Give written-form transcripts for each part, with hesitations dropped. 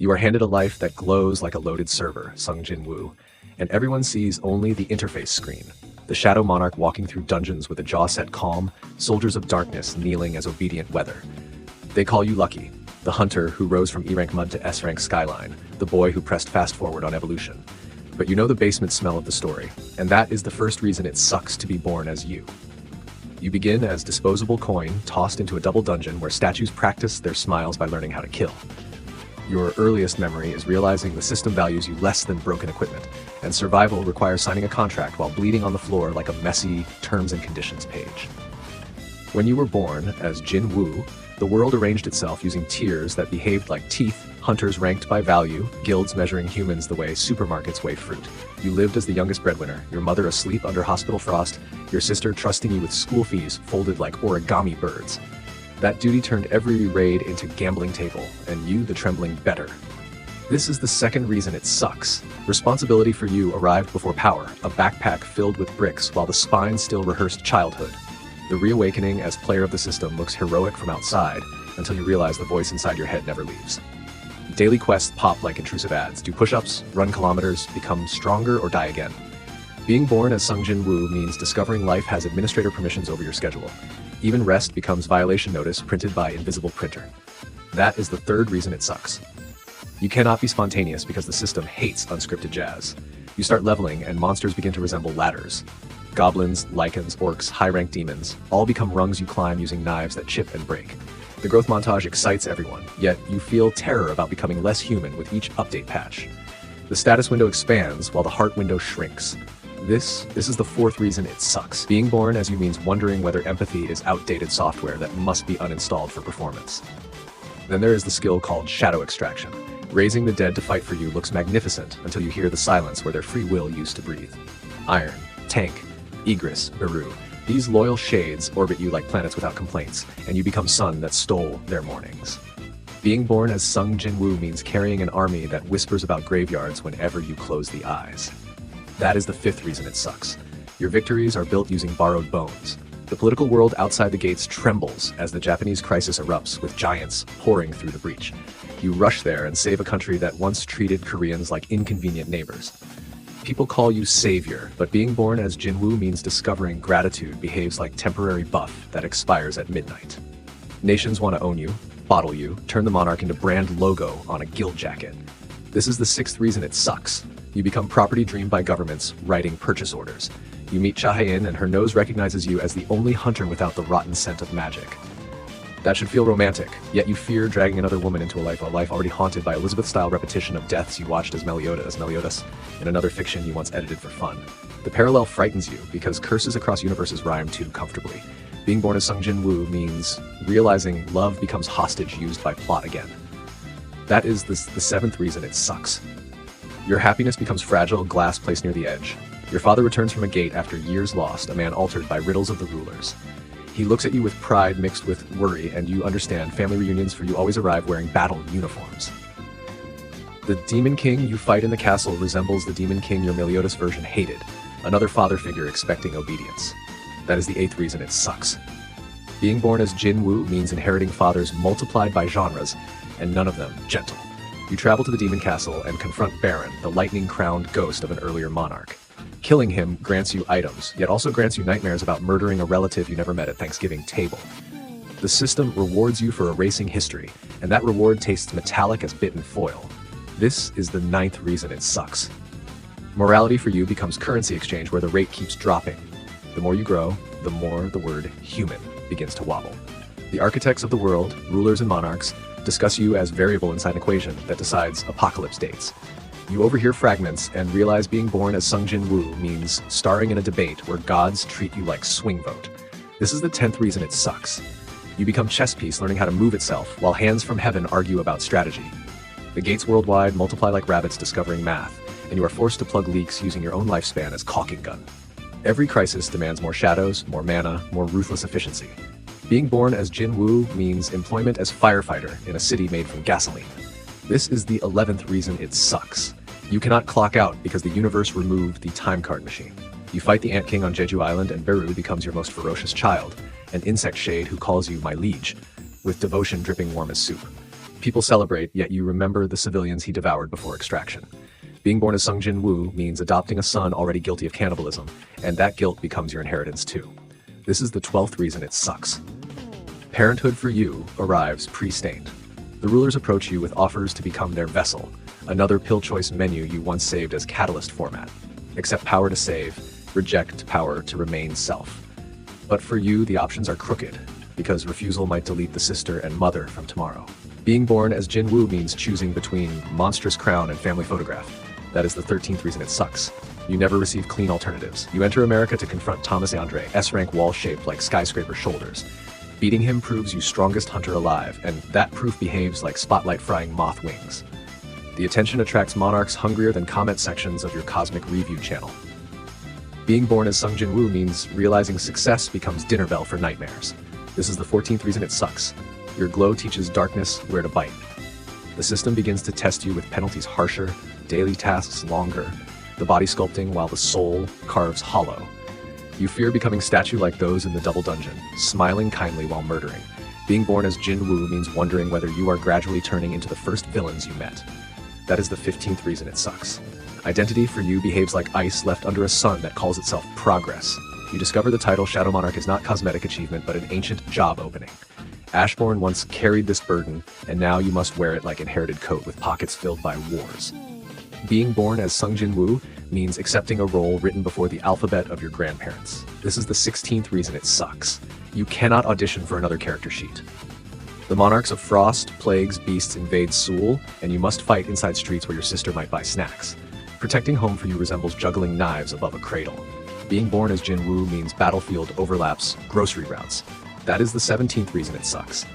You are handed a life that glows like a loaded server, Sung Jin Woo, and everyone sees only the interface screen. The Shadow Monarch walking through dungeons with a jaw set calm, soldiers of darkness kneeling as obedient weather. They call you lucky, the hunter who rose from E-rank mud to S-rank skyline, the boy who pressed fast forward on evolution. But you know the basement smell of the story, and that is the first reason it sucks to be born as you. You begin as disposable coin tossed into a double dungeon where statues practice their smiles by learning how to kill. Your earliest memory is realizing the system values you less than broken equipment, and survival requires signing a contract while bleeding on the floor like a messy terms and conditions page. When you were born as Jin Woo, the world arranged itself using tiers that behaved like teeth, hunters ranked by value, guilds measuring humans the way supermarkets weigh fruit. You lived as the youngest breadwinner, your mother asleep under hospital frost, your sister trusting you with school fees folded like origami birds. That duty turned every raid into gambling table, and you the trembling bettor. This is the second reason it sucks. Responsibility for you arrived before power, a backpack filled with bricks while the spine still rehearsed childhood. The reawakening as player of the system looks heroic from outside, until you realize the voice inside your head never leaves. Daily quests pop like intrusive ads, do push-ups, run kilometers, become stronger or die again. Being born as Sung Jin Woo means discovering life has administrator permissions over your schedule. Even rest becomes violation notice printed by invisible printer. That is the third reason it sucks. You cannot be spontaneous because the system hates unscripted jazz. You start leveling and monsters begin to resemble ladders. Goblins, lichens, orcs, high-ranked demons all become rungs you climb using knives that chip and break. The growth montage excites everyone, yet you feel terror about becoming less human with each update patch. The status window expands while the heart window shrinks. This is the fourth reason it sucks. Being born as you means wondering whether empathy is outdated software that must be uninstalled for performance. Then there is the skill called shadow extraction. Raising the dead to fight for you looks magnificent until you hear the silence where their free will used to breathe. Iron, Tank, Egress, Beru. These loyal shades orbit you like planets without complaints, and you become sun that stole their mornings. Being born as Sung Jin Woo means carrying an army that whispers about graveyards whenever you close the eyes. That is the fifth reason it sucks. Your victories are built using borrowed bones. The political world outside the gates trembles as the Japanese crisis erupts with giants pouring through the breach. You rush there and save a country that once treated Koreans like inconvenient neighbors. People call you savior, but being born as Jin Woo means discovering gratitude behaves like temporary buff that expires at midnight. Nations want to own you, bottle you, turn the monarch into brand logo on a guild jacket. This is the sixth reason it sucks. You become property dreamed by governments writing purchase orders. You meet Cha Hae-in and her nose recognizes you as the only hunter without the rotten scent of magic. That should feel romantic, yet you fear dragging another woman into a life already haunted by Elizabeth-style repetition of deaths you watched as Meliodas in another fiction you once edited for fun. The parallel frightens you because curses across universes rhyme too comfortably. Being born as Sung Jin Woo means realizing love becomes hostage used by plot again. That is the seventh reason it sucks. Your happiness becomes fragile glass placed near the edge. Your father returns from a gate after years lost, a man altered by riddles of the rulers. He looks at you with pride mixed with worry, and you understand family reunions for you always arrive wearing battle uniforms. The Demon King you fight in the castle resembles the Demon King your Meliodas version hated, another father figure expecting obedience. That is the eighth reason it sucks. Being born as Jin Woo means inheriting fathers multiplied by genres, and none of them gentle. You travel to the Demon Castle and confront Baron, the lightning-crowned ghost of an earlier monarch. Killing him grants you items, yet also grants you nightmares about murdering a relative you never met at Thanksgiving table. The system rewards you for erasing history, and that reward tastes metallic as bitten foil. This is the ninth reason it sucks. Morality for you becomes currency exchange where the rate keeps dropping. The more you grow, the more the word human begins to wobble. The architects of the world, rulers and monarchs, discuss you as variable inside an equation that decides apocalypse dates. You overhear fragments and realize being born as Sung Jin Woo means starring in a debate where gods treat you like swing vote. This is the 10th reason it sucks. You become chess piece learning how to move itself while hands from heaven argue about strategy. The gates worldwide multiply like rabbits discovering math, and you are forced to plug leaks using your own lifespan as caulking gun. Every crisis demands more shadows, more mana, more ruthless efficiency. Being born as Jin Woo means employment as firefighter in a city made from gasoline. This is the 11th reason it sucks. You cannot clock out because the universe removed the time card machine. You fight the Ant King on Jeju Island and Beru becomes your most ferocious child, an insect shade who calls you my liege, with devotion dripping warm as soup. People celebrate, yet you remember the civilians he devoured before extraction. Being born as Sung Jin Woo means adopting a son already guilty of cannibalism, and that guilt becomes your inheritance too. This is the 12th reason it sucks. Parenthood for you arrives pre-stained. The rulers approach you with offers to become their vessel, another pill choice menu you once saved as catalyst format. Accept power to save, reject power to remain self. But for you, the options are crooked, because refusal might delete the sister and mother from tomorrow. Being born as Jin Woo means choosing between monstrous crown and family photograph. That is the 13th reason it sucks. You never receive clean alternatives. You enter America to confront Thomas Andre, S-rank wall shaped like skyscraper shoulders. Beating him proves you strongest hunter alive, and that proof behaves like spotlight frying moth wings. The attention attracts monarchs hungrier than comment sections of your cosmic review channel. Being born as Sung Jin Woo means realizing success becomes dinner bell for nightmares. This is the 14th reason it sucks. Your glow teaches darkness where to bite. The system begins to test you with penalties harsher, daily tasks longer, the body sculpting while the soul carves hollow. You fear becoming statue like those in the double dungeon, smiling kindly while murdering. Being born as Jin Woo means wondering whether you are gradually turning into the first villains you met. That is the 15th reason it sucks. Identity for you behaves like ice left under a sun that calls itself progress. You discover the title Shadow Monarch is not cosmetic achievement but an ancient job opening. Ashbourne once carried this burden, and now you must wear it like inherited coat with pockets filled by wars. Being born as Sung Jin Woo means accepting a role written before the alphabet of your grandparents. This is the 16th reason it sucks. You cannot audition for another character sheet. The monarchs of Frost, Plagues, Beasts invade Seoul, and you must fight inside streets where your sister might buy snacks. Protecting home for you resembles juggling knives above a cradle. Being born as Jin Woo means battlefield overlaps grocery routes. That is the 17th reason it sucks.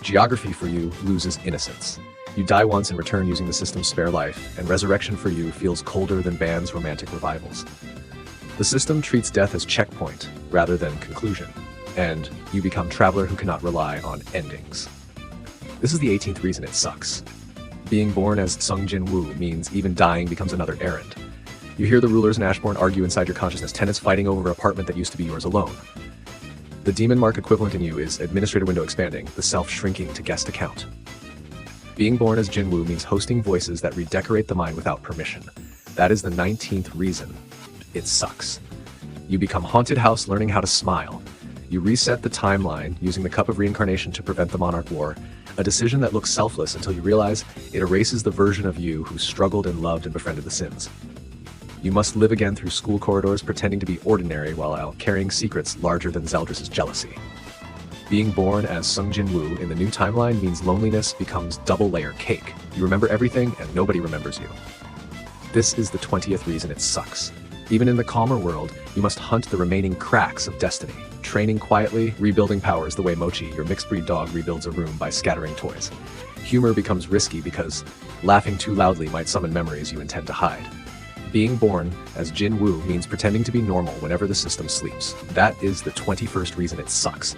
Geography for you loses innocence. You die once and return using the system's spare life, and resurrection for you feels colder than bands' romantic revivals. The system treats death as checkpoint rather than conclusion, and you become traveler who cannot rely on endings. This is the 18th reason it sucks. Being born as Sung Jin Woo means even dying becomes another errand. You hear the rulers in Ashbourne argue inside your consciousness, tenants fighting over an apartment that used to be yours alone. The demon mark equivalent in you is administrator window expanding, the self shrinking to guest account. Being born as Jin Woo means hosting voices that redecorate the mind without permission. That is the 19th reason it sucks. You become haunted house learning how to smile. You reset the timeline using the cup of reincarnation to prevent the monarch war, a decision that looks selfless until you realize it erases the version of you who struggled and loved and befriended the sins. You must live again through school corridors pretending to be ordinary while carrying secrets larger than Zeldris' jealousy. Being born as Sung Jin Woo in the new timeline means loneliness becomes double-layer cake. You remember everything and nobody remembers you. This is the 20th reason it sucks. Even in the calmer world, you must hunt the remaining cracks of destiny, training quietly, rebuilding powers the way Mochi, your mixed-breed dog, rebuilds a room by scattering toys. Humor becomes risky because laughing too loudly might summon memories you intend to hide. Being born as Jin Woo means pretending to be normal whenever the system sleeps. That is the 21st reason it sucks.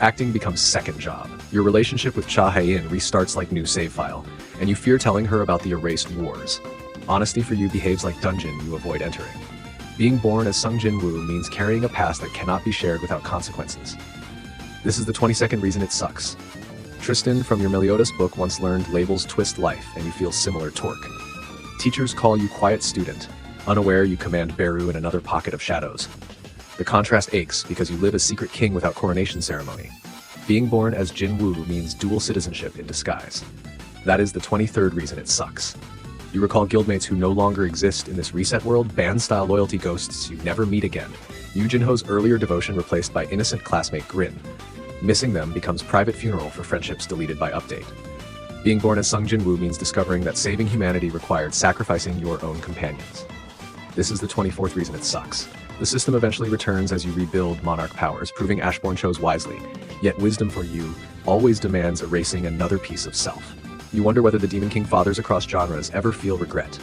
Acting becomes second job. Your relationship with Cha Hae-in restarts like new save file, and you fear telling her about the erased wars. Honesty for you behaves like dungeon you avoid entering. Being born as Sung Jin Woo means carrying a past that cannot be shared without consequences. This is the 22nd reason it sucks. Tristan from your Meliodas book once learned labels twist life, and you feel similar torque. Teachers call you quiet student. Unaware, you command Beru in another pocket of shadows. The contrast aches because you live as secret king without coronation ceremony. Being born as Jin Woo means dual citizenship in disguise. That is the 23rd reason it sucks. You recall guildmates who no longer exist in this reset world, band-style loyalty ghosts you never meet again. Yu Jinho's earlier devotion replaced by innocent classmate Grin. Missing them becomes private funeral for friendships deleted by update. Being born as Sung Jin Woo means discovering that saving humanity required sacrificing your own companions. This is the 24th reason it sucks. The system eventually returns as you rebuild monarch powers, proving Ashbourne chose wisely. Yet wisdom for you always demands erasing another piece of self. You wonder whether the Demon King fathers across genres ever feel regret.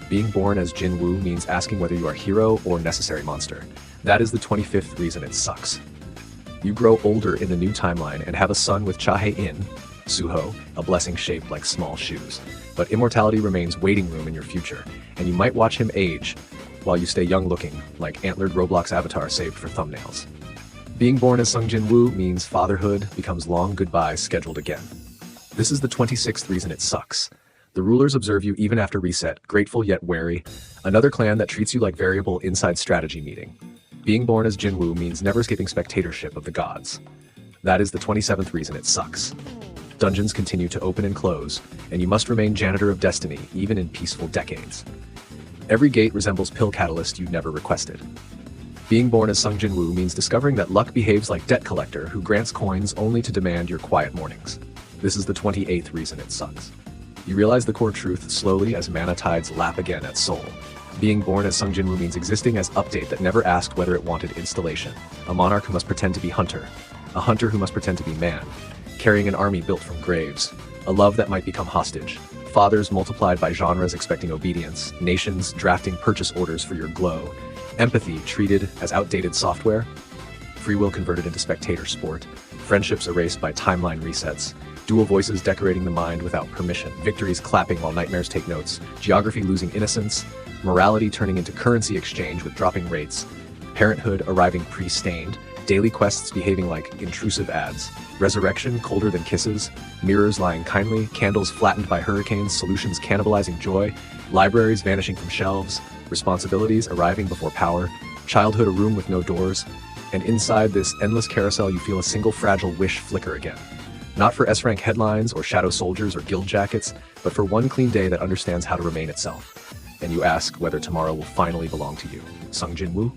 Being born as Jin Woo means asking whether you are hero or necessary monster. That is the 25th reason it sucks. You grow older in the new timeline and have a son with Cha Hae-in, Suho, a blessing shaped like small shoes. But immortality remains waiting room in your future, and you might watch him age while you stay young looking, like antlered Roblox avatar saved for thumbnails. Being born as Sung Jin Woo means fatherhood becomes long goodbye scheduled again. This is the 26th reason it sucks. The rulers observe you even after reset, grateful yet wary. Another clan that treats you like variable inside strategy meeting. Being born as Jinwoo means never escaping spectatorship of the gods. That is the 27th reason it sucks. Dungeons continue to open and close, and you must remain janitor of destiny even in peaceful decades. Every gate resembles pill catalyst you never requested. Being born as Sung Jinwoo means discovering that luck behaves like debt collector who grants coins only to demand your quiet mornings. This is the 28th reason it sucks. You realize the core truth slowly as mana tides lap again at soul. Being born as Sung Jinwoo means existing as update that never asked whether it wanted installation. A monarch who must pretend to be hunter. A hunter who must pretend to be man. Carrying an army built from graves. A love that might become hostage. Fathers multiplied by genres expecting obedience. Nations drafting purchase orders for your glow. Empathy treated as outdated software. Free will converted into spectator sport. Friendships erased by timeline resets. Dual voices decorating the mind without permission. Victories clapping while nightmares take notes. Geography losing innocence. Morality turning into currency exchange with dropping rates. Parenthood arriving pre-stained. Daily quests behaving like intrusive ads. Resurrection colder than kisses. Mirrors lying kindly. Candles flattened by hurricanes. Solutions cannibalizing joy. Libraries vanishing from shelves. Responsibilities arriving before power. Childhood a room with no doors. And inside this endless carousel you feel a single fragile wish flicker again. Not for S-rank headlines or shadow soldiers or guild jackets, but for one clean day that understands how to remain itself. And you ask whether tomorrow will finally belong to you. Sung Jinwoo?